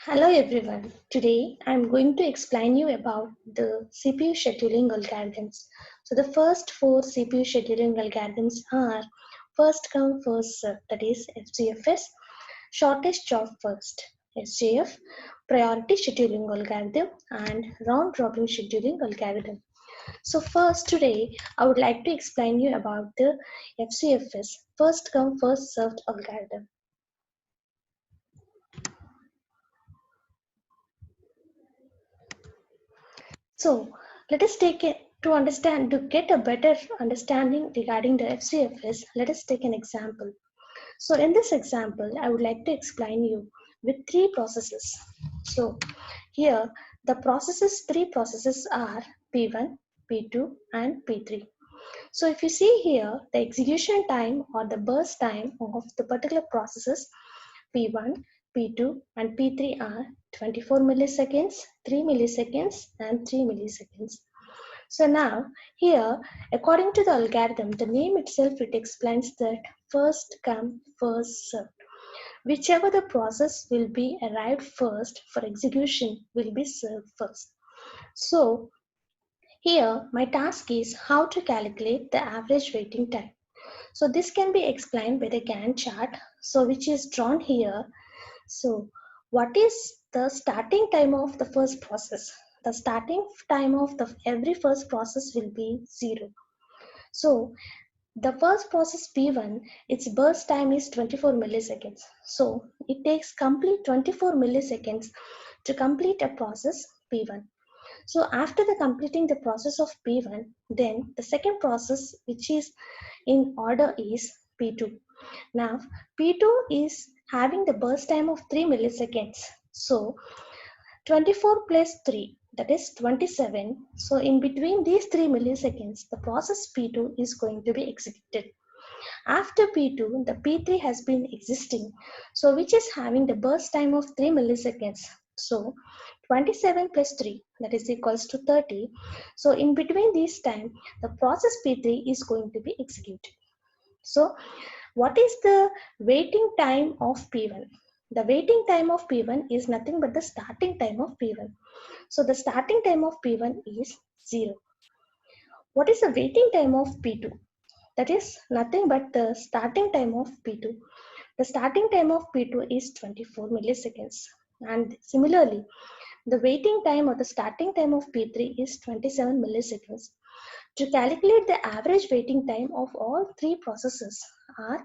Hello everyone. Today I'm going to explain you about the CPU scheduling algorithms. So the first four CPU scheduling algorithms are first come first serve, that is FCFS, shortest job first, SJF, priority scheduling algorithm, and round robin scheduling algorithm. So first today I would like to explain you about the FCFS, first come first served algorithm. So let us take it to get a better understanding regarding the FCFS. Let us take an example. So in this example, I would like to explain you with three processes. So here the three processes are P1, P2 and P3. So if you see here, the execution time or the burst time of the particular processes P1, P2 and P3 are 24 milliseconds, 3 milliseconds and 3 milliseconds. So now here, according to the algorithm, the name itself, it explains that first come, first served. Whichever the process will be arrived first for execution will be served first. So here my task is how to calculate the average waiting time. So this can be explained by the Gantt chart, so which is drawn here. So what is the starting time of the first process? The starting time of the every first process will be 0. So the first process P1, its burst time is 24 milliseconds. So it takes complete 24 milliseconds to complete a process P1. So after the completing the process of P1, then the second process which is in order is P2. Now P2 is having the burst time of 3 milliseconds. So 24 plus 3, that is 27. So in between these 3 milliseconds, the process P2 is going to be executed. After P2, the P3 has been existing, so which is having the burst time of 3 milliseconds. So 27 plus 3, that is equals to 30. So in between this time, the process P3 is going to be executed. So what is the waiting time of P1? The waiting time of P1 is nothing but the starting time of P1. So the starting time of P1 is 0. What is the waiting time of P2? That is nothing but the starting time of P2. The starting time of P2 is 24 milliseconds. And similarly, the waiting time or the starting time of P3 is 27 milliseconds. To calculate the average waiting time of all three processes are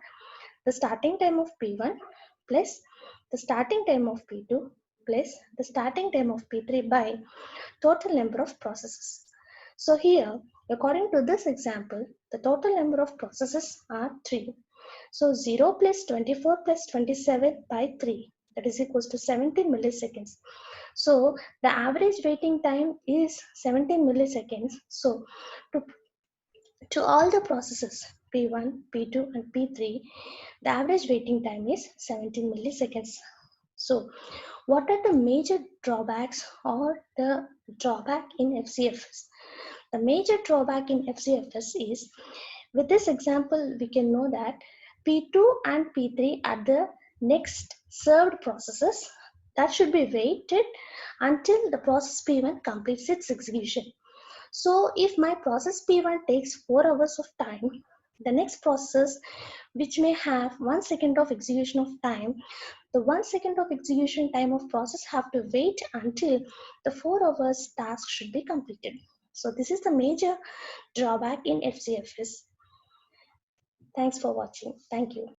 the starting time of P1 plus the starting time of P2 plus the starting time of P3 by total number of processes. So here, according to this example, the total number of processes are 3. So 0 plus 24 plus 27 by 3, that is equals to 17 milliseconds. So the average waiting time is 17 milliseconds. So to all the processes P1, P2 and P3, the average waiting time is 17 milliseconds. So what are the major drawbacks or the drawback in FCFS? The major drawback in FCFS is, with this example, we can know that P2 and P3 are the next served processes that should be waited until the process P1 completes its execution. So if my process P1 takes 4 hours of time, the next process which may have 1 second of execution of time, the 1 second of execution time of process have to wait until the 4 hours task should be completed. So this is the major drawback in FCFS. Thanks for watching. Thank you.